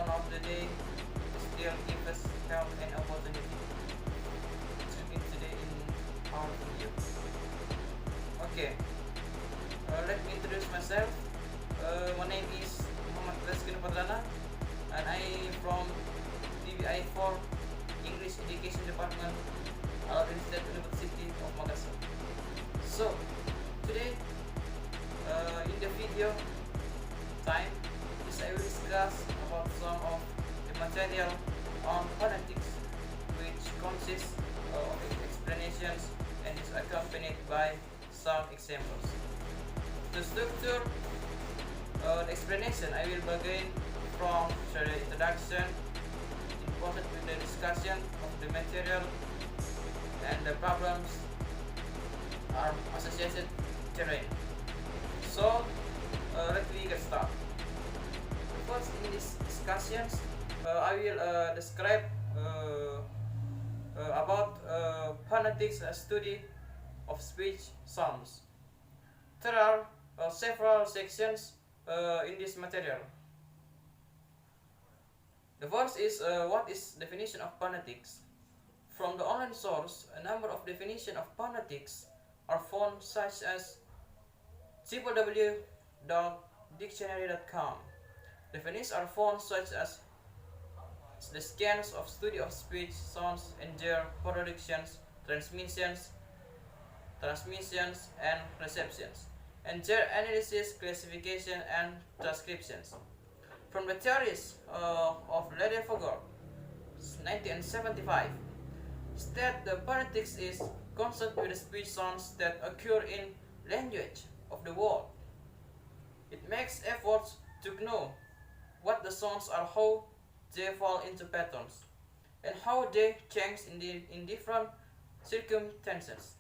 sound of the day still give us help and opportunity. Tune in today in our video. Okay, let me introduce myself. My name is M.Reski Novardana, and I am from TVI 4 English Education Department, State University of Makassar. So today, in the video time, I will discuss about some of the material on phonetics, which consists of explanations and is accompanied by some examples. To structure the explanation, I will begin from the introduction, important with the discussion of the material and the problems are associated terrain. So let me get started. First, in these discussions, I will describe about phonetics, a study of speech sounds. There are several sections in this material. The first is what is definition of phonetics. From the online source, a number of definitions of phonetics are found, such as www.dictionary.com. Definitions are found such as the scans of study of speech sounds and their productions, transmissions, and receptions, and their analysis, classification, and transcriptions. From the theories of Lederfogor, 1975, state the phonetics is concerned with the speech sounds that occur in language of the world. It makes efforts to know what the sounds are, how they fall into patterns, and how they change in different circumstances.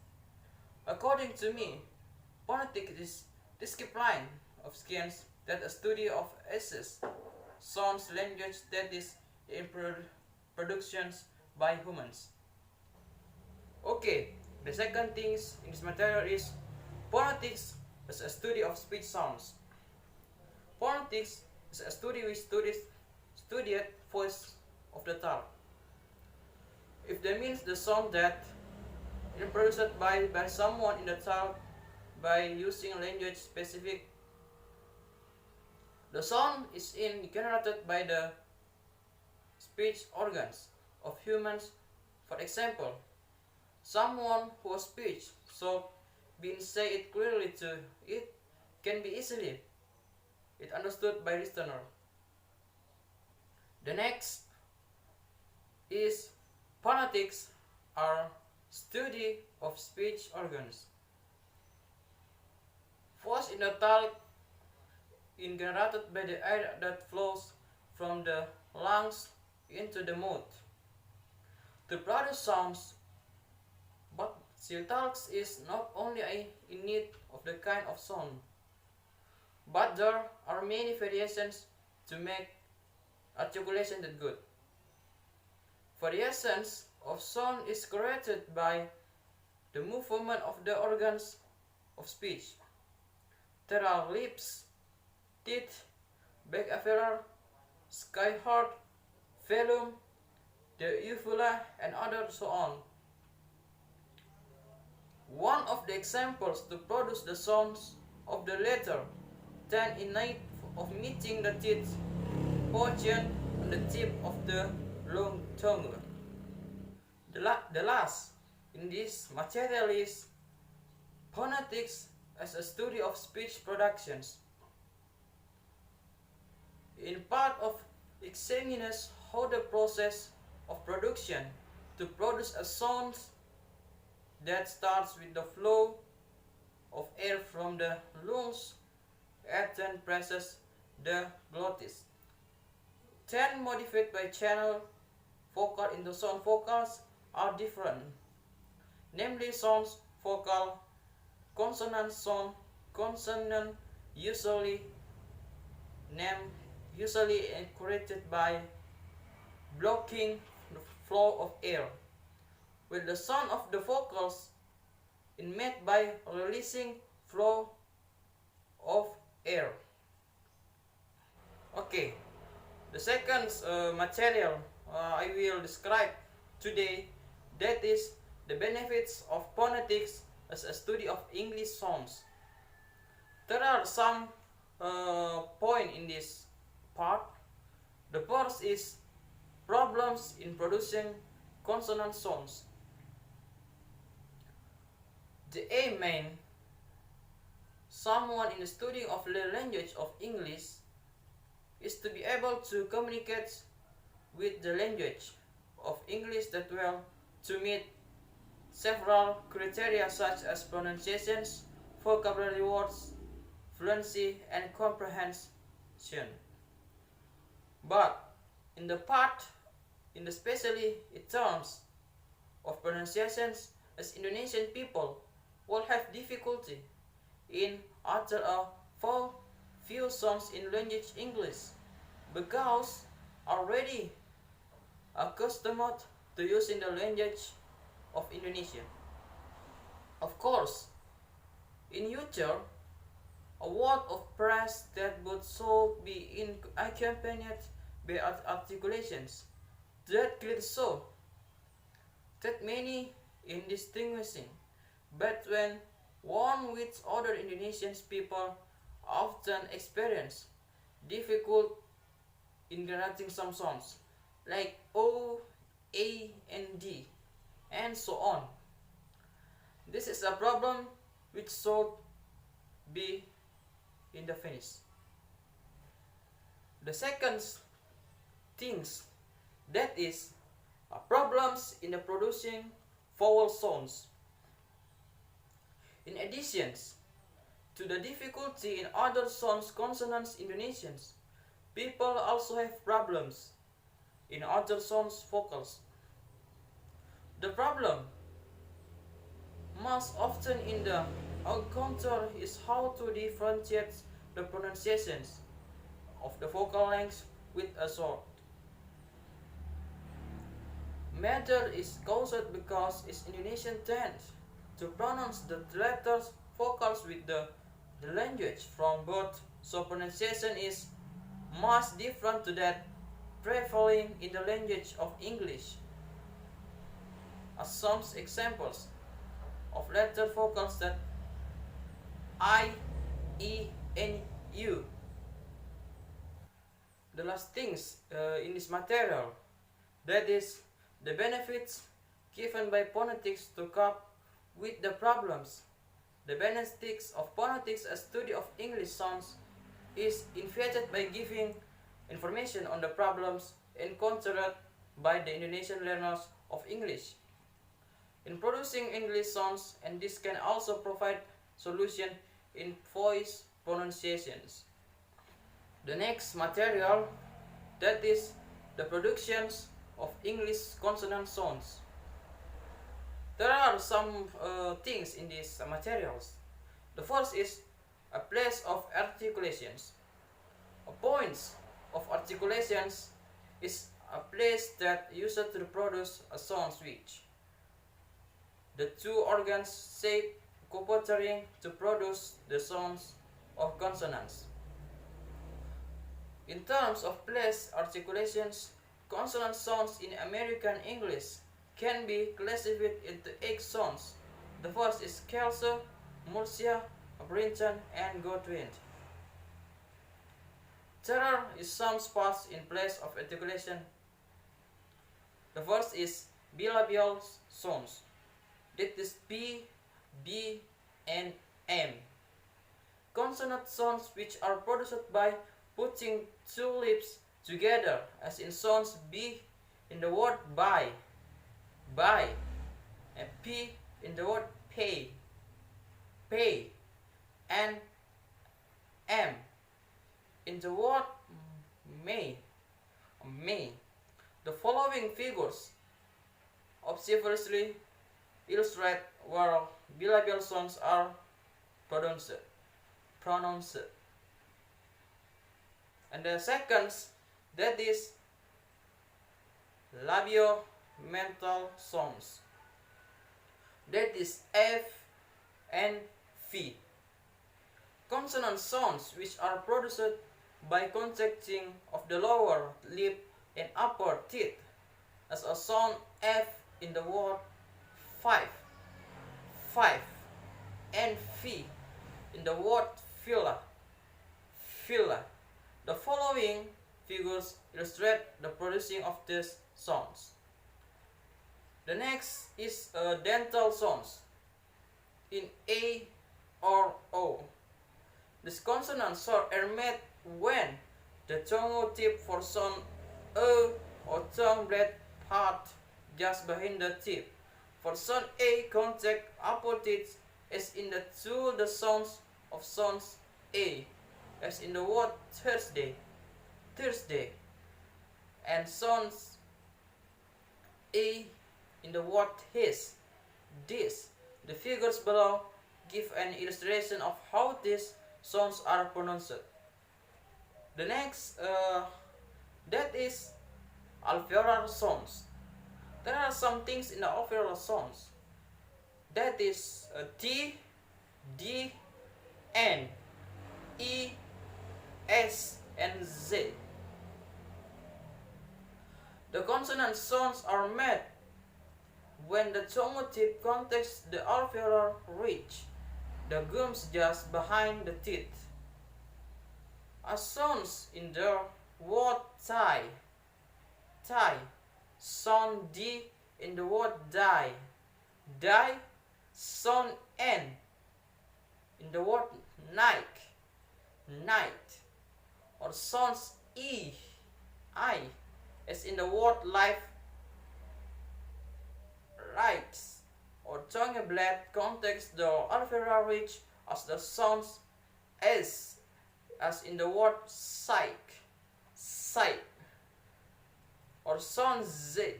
According to me, phonetics is discipline of science that a study of assess sounds language that is in productions by humans. Okay, the second thing in this material is phonetics as a study of speech sounds. Phonetics is a study which studied voice of the tongue. If that means the sound that is produced by someone in the tongue by using language specific. The sound is generated by the speech organs of humans. For example, someone whose speech so being say it clearly to it can be easily understood by listener. The next is phonetics are study of speech organs. Voice in the tongue is generated by the air that flows from the lungs into the mouth to produce sounds. But syntax is not only in need of the kind of sound, but there are many variations to make articulation that good. Variations of sound is created by the movement of the organs of speech. There are lips, teeth, back alveolar, skyheart, velum, the uvula, and others so on. One of the examples to produce the sounds of the letter than in need of meeting the teeth portion on the tip of the long tongue. The last in this material is phonetics as a study of speech productions. In part of examines how the process of production to produce a sound that starts with the flow of air from the lungs and then presses the glottis, then modified by channel vocal in the sound vocals are different, namely sounds vocal, consonant sound, consonant usually created by blocking the flow of air, with the sound of the vocals is made by releasing flow of air. Okay, The second material I will describe today, that is the benefits of phonetics as a study of English sounds. There are some points in this part. The first is problems in producing consonant sounds. The aim main someone in the study of the language of English is to be able to communicate with the language of English that well, to meet several criteria such as pronunciations, vocabulary words, fluency, and comprehension. But in the especially in terms of pronunciations, as Indonesian people will have difficulty in utter a few sounds in language English because already accustomed to using the language of Indonesia. Of course, in future, a word of praise that would so be accompanied by articulations that clearly show that many in distinguishing between one with other Indonesian people often experience difficult in generating some sounds like O, A, and D, and so on. This is a problem which should be in the finish. The second things, that is problems in the producing vowel sounds. In addition to the difficulty in other sounds consonants Indonesians, people also have problems in other sounds vocals. The problem most often in the encounter is how to differentiate the pronunciations of the vocal lengths with a sound. Matter is caused because its Indonesian tends to pronounce the letters vocals with the language from both, so pronunciation is much different to that prevailing in the language of English. As some examples of letter vocals that I, E, and U. The last things in this material, that is the benefits given by phonetics to cope with the problems. The benefits of phonetics as study of English sounds is initiated by giving information on the problems encountered by the Indonesian learners of English in producing English sounds, and this can also provide solution in voice pronunciations. The next material, that is the productions of English consonant sounds. There are some things in these materials. The first is a place of articulations. A point of articulations is a place that used to produce a sound switch. The two organs shape cooperating to produce the sounds of consonants. In terms of place articulations, consonant sounds in American English can be classified into 8 sounds. The first is Kelso, Murcia, Brinton, and Godwin. There is some spots in place of articulation. The first is bilabial sounds. That is P, B, and M. Consonant sounds which are produced by putting two lips together, as in sounds B in the word buy, and P in the word pay, and M in the word may. The following figures obviously illustrate where bilabial sounds are pronounced. And the second, that is labiomental sounds. That is F and V. Consonant sounds which are produced by contacting of the lower lip and upper teeth, as a sound F in the word five, five, and V in the word fila, fila. The following figures illustrate the producing of these sounds. The next is dental sounds in A or O. These consonants are made when the tongue tip for sound or tongue blade part just behind the tip. For sound A, contact upper teeth as in the two the sounds of sounds A, as in the word Thursday, Thursday, and sounds A in the word his, this. The figures below give an illustration of how these sounds are pronounced. The next, that is alveolar sounds. There are some things in the alveolar sounds. That is T, D, N, E, S, and Z. The consonant sounds are made when the tongue tip contacts the alveolar ridge, the gums just behind the teeth. As sounds in the word tie, tie, sound D in the word die, die, sound N in the word night, night, or sounds E, I, as in the word life, rights, or tongue blade contacts the alveolar ridge as the sounds S, as in the word psych, sight, or sound Z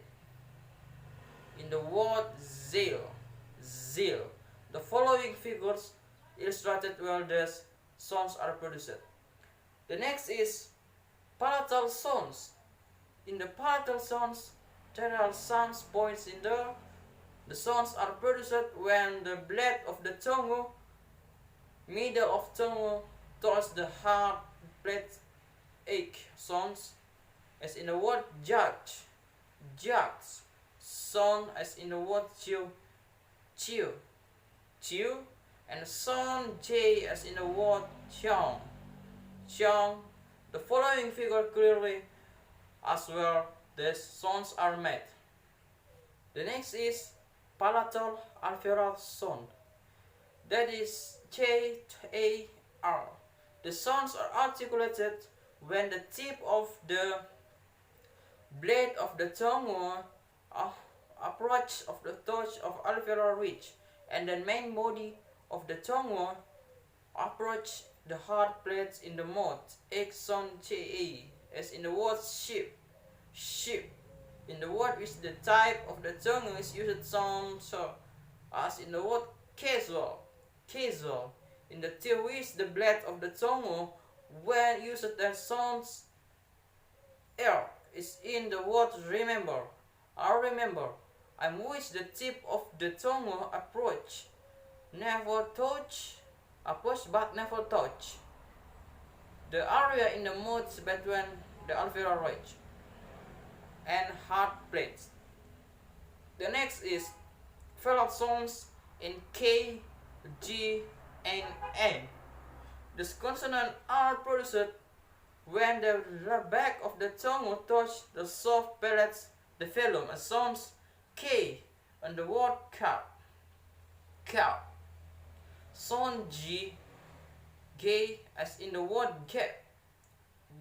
in the word zeal, zeal. The following figures illustrated well these sounds are produced. The next is palatal sounds. In the palatal sounds, there are some points in there. The sounds are produced when the blade of the tongue, middle of tongue, touch the hard plate ache sounds, as in the word judge, judge, sound as in the word chew, chew, chew, and sound J as in the word chong, chong. The following figure clearly as well these sounds are made. The next is palatal alveolar sound. That is J-A-R. The sounds are articulated when the tip of the blade of the tongue approach of the touch of alveolar ridge, and the main body of the tongue approach the hard plates in the mouth. X sound J-A, as in the word ship, ship. In the word which the type of the tongue is used sound so, as in the word casual, casual. In the T which the blade of the tongue when used as sounds R is in the word remember. I remember. I wish the tip of the tongue approach, never touch, approach but never touch the area in the mouth between the alveolar ridge and hard plates. The next is velar sounds in K, G, and N. These consonants are produced when the back of the tongue touches the soft palates, the velum, and sounds K on the word cow, cow. Sound G, gay, as in the word get,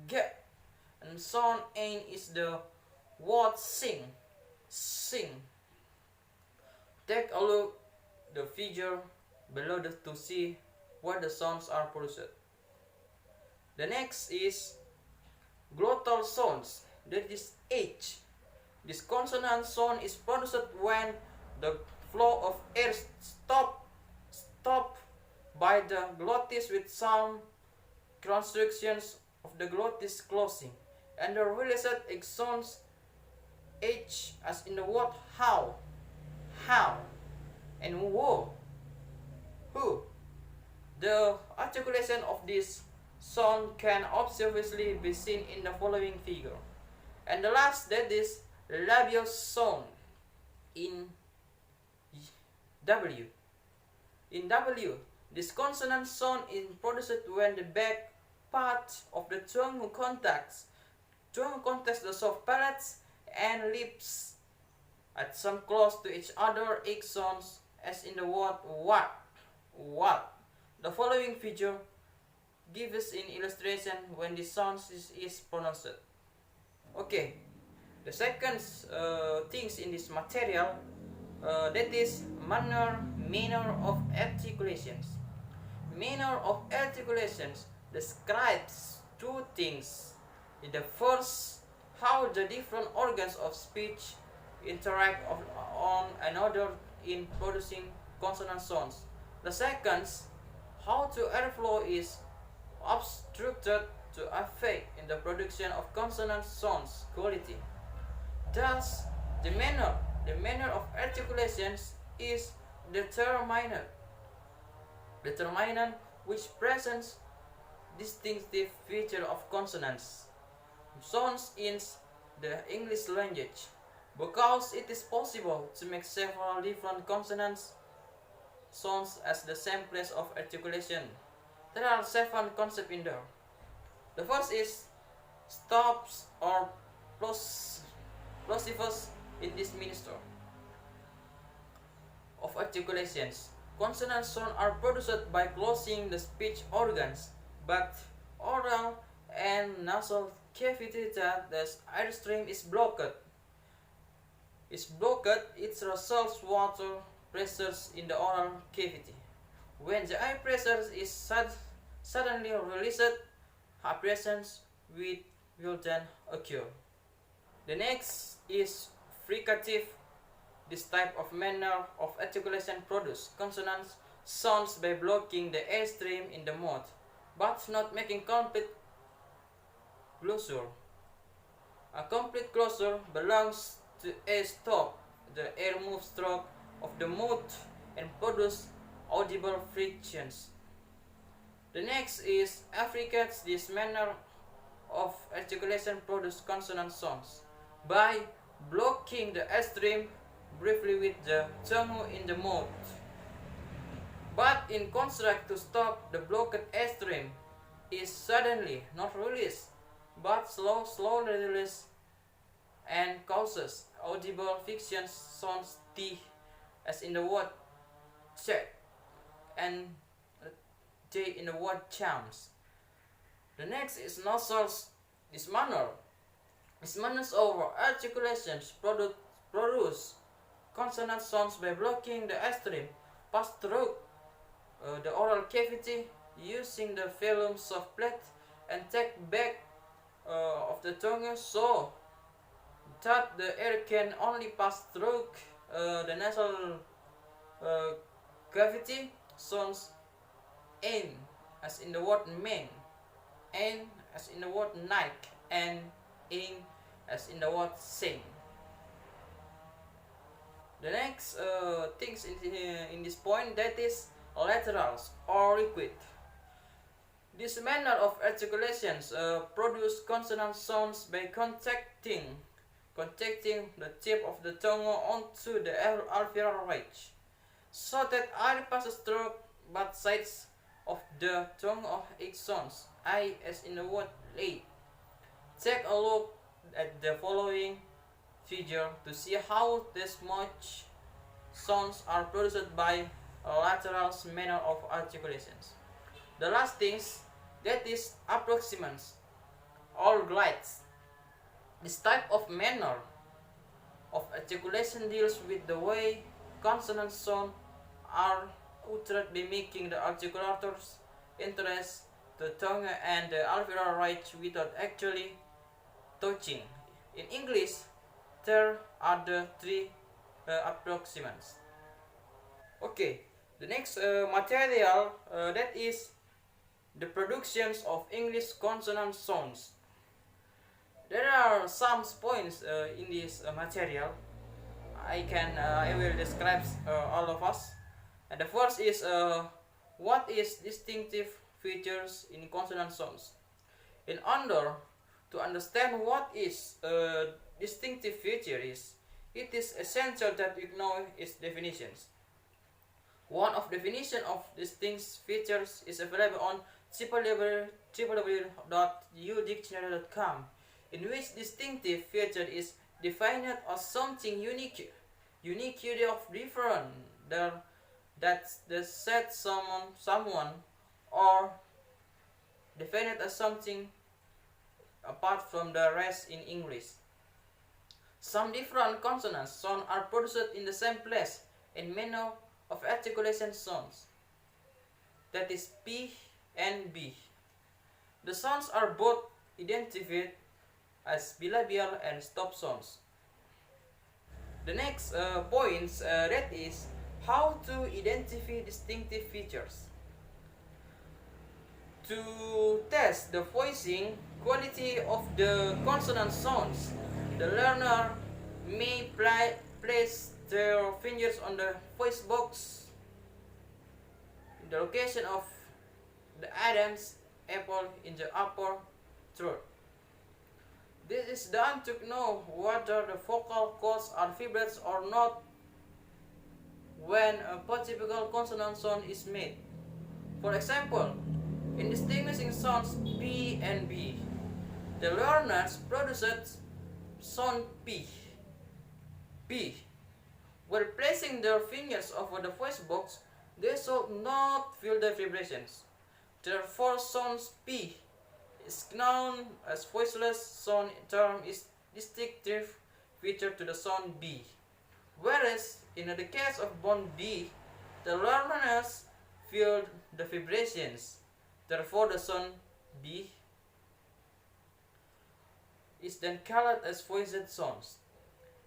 get, and sound N is the word sing, sing. Take a look the figure below to see what the sounds are produced. The next is glottal sounds, that is H. This consonant sound is produced when the flow of air stop by the glottis with some constrictions of the glottis closing, and the released sounds H as in the word how, and who. The articulation of these sound can obviously be seen in the following figure. And the last, that is labial sound in W. In W, this consonant sound is produced when the back part of the tongue contacts the soft palates and lips at some close to each other axons, as in the word what. What. The following figure gives in illustration when the sound is pronounced. Okay, the second things in this material, that is manner of articulations. Manner of articulations describes two things. The first, how the different organs of speech interact on another in producing consonant sounds. The second, how the airflow is obstructed to affect in the production of consonant sounds quality. Thus, the manner of articulations is determinant which presents distinctive feature of consonants sounds in the English language. Because it is possible to make several different consonants sounds as the same place of articulation, there are 7 concepts in there. The first is stops or plosivus in this minister of articulations. Consonant sounds are produced by closing the speech organs, but oral and nasal cavity that the air stream is blocked. It results water pressures in the oral cavity. When the air pressure is suddenly released, abrasions will then occur. The next is fricative. This type of manner of articulation produces consonant sounds by blocking the air stream in the mouth, but not making complete closure. A complete closure belongs to a stop, the air move stroke of the mouth and produce audible frictions. The next is affricates. This manner of articulation produces consonant sounds by blocking the air stream briefly with the tongue in the mouth. But in contrast, to stop the blocked air stream is suddenly not released, but slowly released and causes audible fiction sounds T, as in the word check, and J in the word charms. The next is nasals. This manner over articulations produce consonant sounds by blocking the air stream pass through the oral cavity using the velum soft plate and take back of the tongue, so that the air can only pass through the nasal cavity. Sounds N as in the word man, N as in the word night, and in as in the word sing. The next things in this point, that is laterals or liquid. This manner of articulations produce consonant sounds by contacting the tip of the tongue onto the alveolar ridge, so that air passes through both sides of the tongue of its sounds. I as in the word late. Take a look at the following figure to see how this much sounds are produced by lateral manner of articulations. The last things, that is approximants or glides. This type of manner of articulation deals with the way consonant sounds are uttered by making the articulators interest the tongue and the alveolar ridge without actually touching. In English, there are the 3 approximants. Okay, the next material, that is the productions of English consonant sounds. There are some points in this material. I will describe all of us. And the first is what is distinctive features in consonant sounds. In order to understand what is a distinctive feature is, it is essential that we know its definitions. One of definition of distinct features is available on www.udictionary.com, in which distinctive feature is defined as something unique of different that set someone or defined as something apart from the rest in English. Some different consonant sounds are produced in the same place in manner of articulation sounds, that is P and B. The sounds are both identified as bilabial and stop sounds. The next point that is how to identify distinctive features. To test the voicing quality of the consonant sounds, the learner may place their fingers on the voice box in the location of the Adam's apple in the upper throat. This is done to know whether the vocal cords are vibrates or not when a particular consonant sound is made. For example, in distinguishing sounds P and B, the learners produced sound P. While placing their fingers over the voice box, they should not feel the vibrations. Therefore, sound P is known as voiceless sound term is distinctive feature to the sound B. Whereas in the case of bone B, the learners feel the vibrations. Therefore, the sound B is then colored as voiced sounds.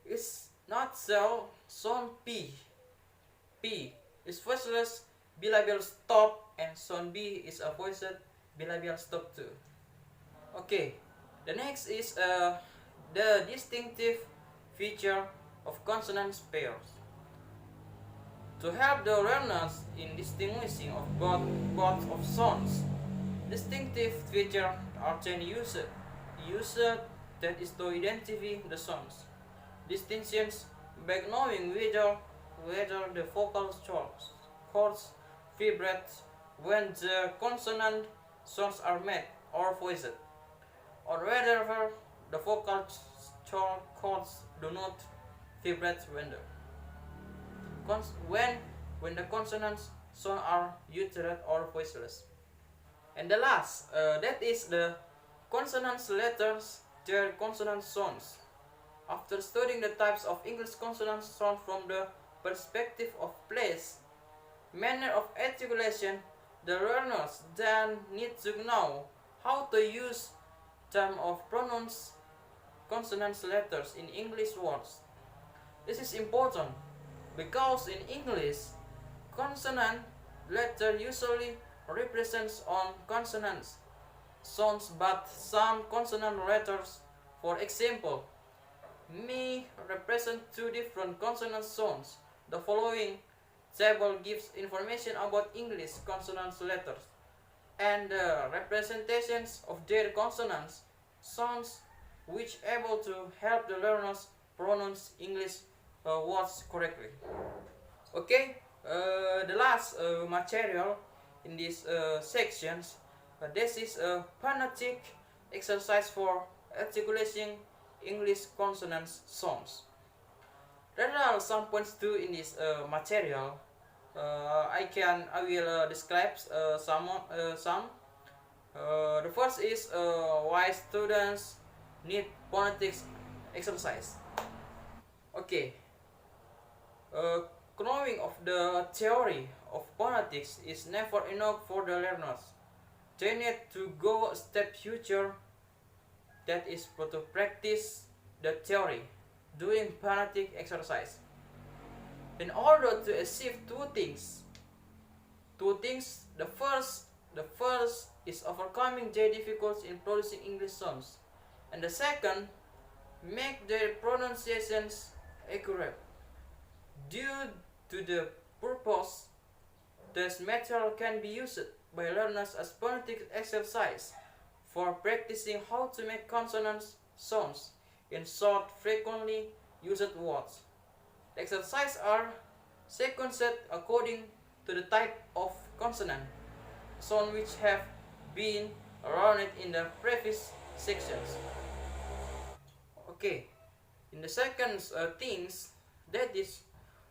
It's not so sound P is voiceless bilabial stop, and sound B is a voiced bilabial stop too. Okay, the next is the distinctive feature of consonant pairs. To help the learners in distinguishing of both of sounds, distinctive features are then used that is to identify the sounds. Distinctions by knowing whether the vocal cords vibrate when the consonant sounds are made or voiced, or whether the vocal cords do not vibrate when the consonants sounds are uttered or voiceless. And the last, that is the consonant letters, their consonant sounds. After studying the types of English consonant sound from the perspective of place, manner of articulation, the learners then need to know how to use term of pronounce consonant letters in English words. This is important because in English, consonant letter usually represents on consonants sounds, but some consonant letters, for example, may represent two different consonant sounds. The following table gives information about English consonant letters and the representations of their consonants sounds, which able to help the learners pronounce English words correctly. Okay, the last material in these sections, this is a phonetic exercise for articulating English consonant sounds. There are some points too in this material. I will describe some. The first is why students need phonetics exercise. Okay. Knowing of the theory of phonetics is never enough for the learners. They need to go a step further, that is to practice the theory, doing phonetic exercise. In order to achieve two things, the first is overcoming their difficulties in producing English sounds, and the second, make their pronunciations accurate. Due to the purpose, this material can be used by learners as phonetic exercise for practicing how to make consonant sounds in short, frequently used words. The exercises are sequenced according to the type of consonant sound which have been around in the previous sections. Okay, in the second things, that is,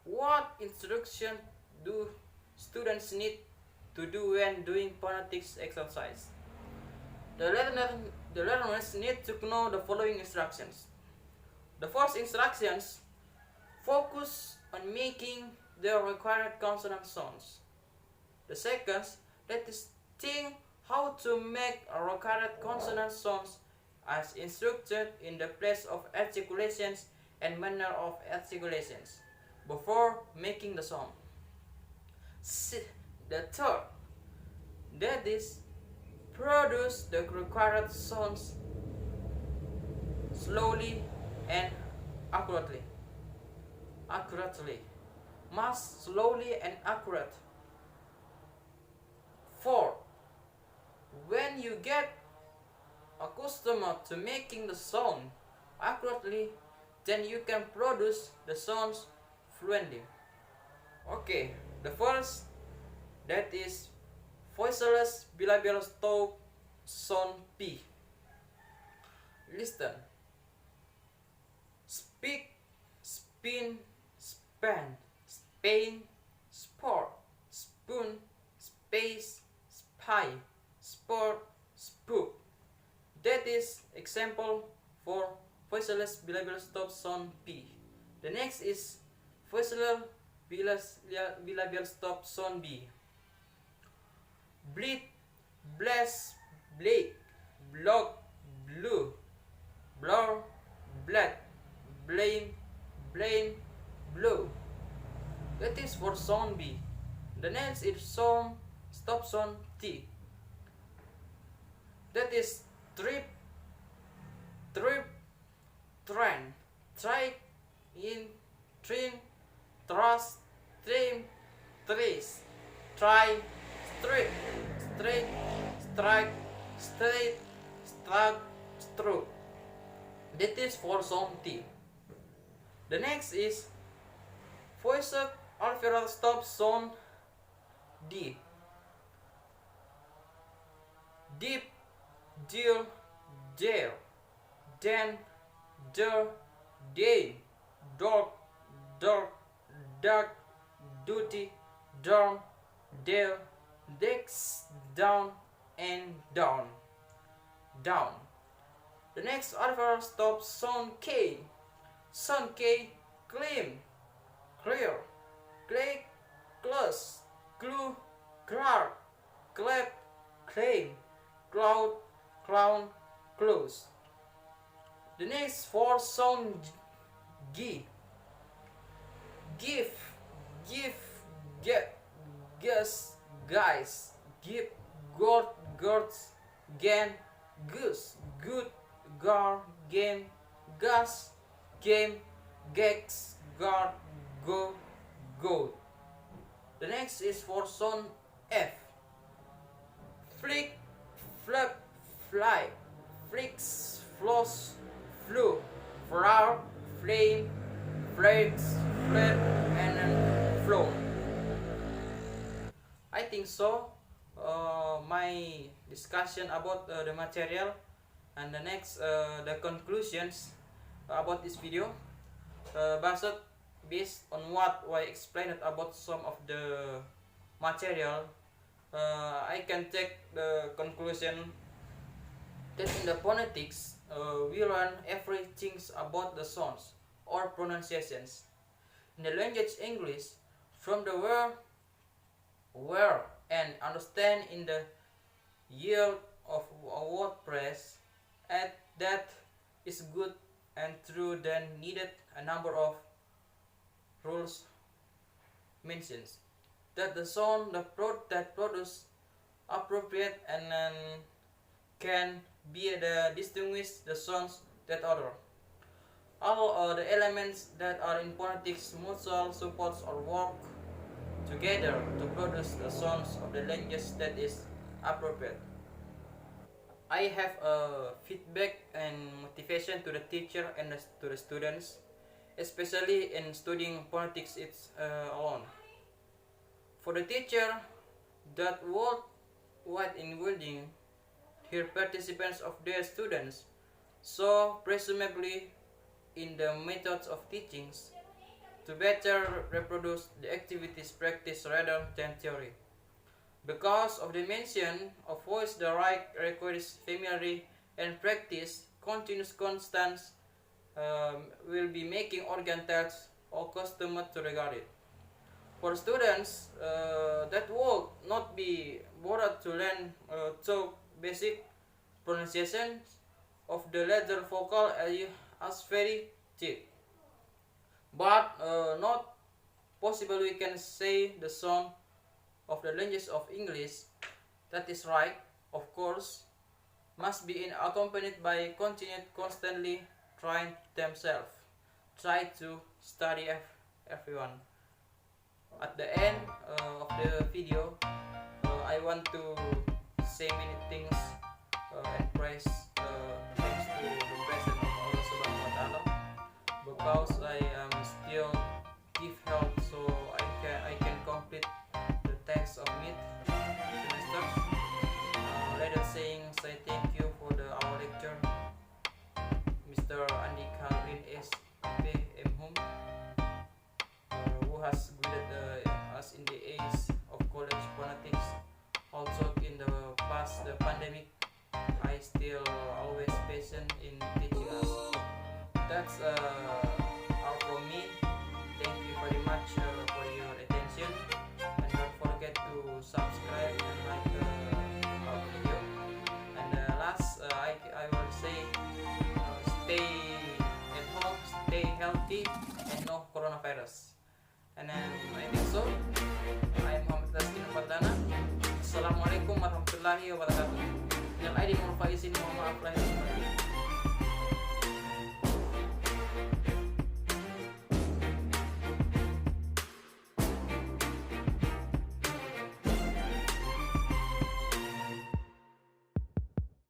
what instruction do students need to do when doing phonetics exercise? The learners need to know the following instructions. The first instructions focus on making the required consonant sounds. The second, that is, think how to make a required consonant sounds as instructed in the place of articulations and manner of articulations before making the sound. The third, that is, produce the required sounds slowly and accurately. Must slowly and accurate. 4. When you get accustomed to making the sound accurately, then you can produce the sounds fluently. Okay, the first, that is voiceless bilabial stop sound P. Listen. Speak, spin, span, spain, sport, spoon, space, spy, sport, spook. That is example for voiceless bilabial stop sound P. The next is voiceless bilabial stop sound B. Bleed, bless, blake, block, blue, blur, black, blame, blame, blow. That is for sound B. The next is sound stop sound T. That is trip, trip, train, trike, in, train, trust, trim, trace, try, strip, straight, strike, straight, struck, stroke. That is for sound T. The next is voiced alveolar stop sound D. Deep, deal, dare, then, der, day, dark, dark, dark, duty, down, there, dex, down, and down, down. The next alveolar stop sound K. Sound K, claim, clear, click, close, clue, clark, clap, claim, cloud, clown, close. The next four sound G. Give, get, guess, guys, give, god, girls, gan, goose, good, gar, game, gas, game, gex, guard, go, go. The next is for sound F. Flick, flap, fly, flicks, floss, flew, flower, flame, flakes, flap, and then flown. I think so. My discussion about the material, and the next the conclusions about this video, based on what I explained about some of the material, I can take the conclusion that in the phonetics we learn everything about the sounds or pronunciations. In the language English, from the where and understand in the yield of a WordPress, and that is good and true, then needed a number of rules mentions that the sound that produce appropriate and then can be the distinguish the sounds that other. All the elements that are in phonetics mutual supports or work together to produce the sounds of the language that is appropriate. I have a feedback and motivation to the teacher and to the students, especially in studying phonetics it's alone. For the teacher, that worldwide involving her participants of their students, so presumably in the methods of teachings to better reproduce the activities practice rather than theory. Because of the mention of voice the right requires familiarity and practice, continuous constants will be making organ tests or customer to regard it. For students that will not be bothered to learn talk basic pronunciation of the letter vocal as very cheap. But not possible we can say the sound of the language of English, that is right, of course, must be accompanied by continued constantly trying themselves. Try to study everyone. At the end of the video, I want to say many things and praise thanks to the presence of Allah Subhanahu wa Taala, because I am still give help so I can complete the text of mid semester. Rather say thank you for our lecturer, Mr. Andi Kaharuddin S.ip M.hum, who has guided us in the age of college phonetics. Also in the past the pandemic, I still always patient in teaching us. That's all from me. Thank you very much for your attention, and don't forget to subscribe and like our video. And last, I will say stay at home, stay healthy, and no coronavirus. And then I think so. I am M.Reski Novardana. Assalamualaikum warahmatullahi wabarakatuh. Yang lain mohon maaf lahir batin.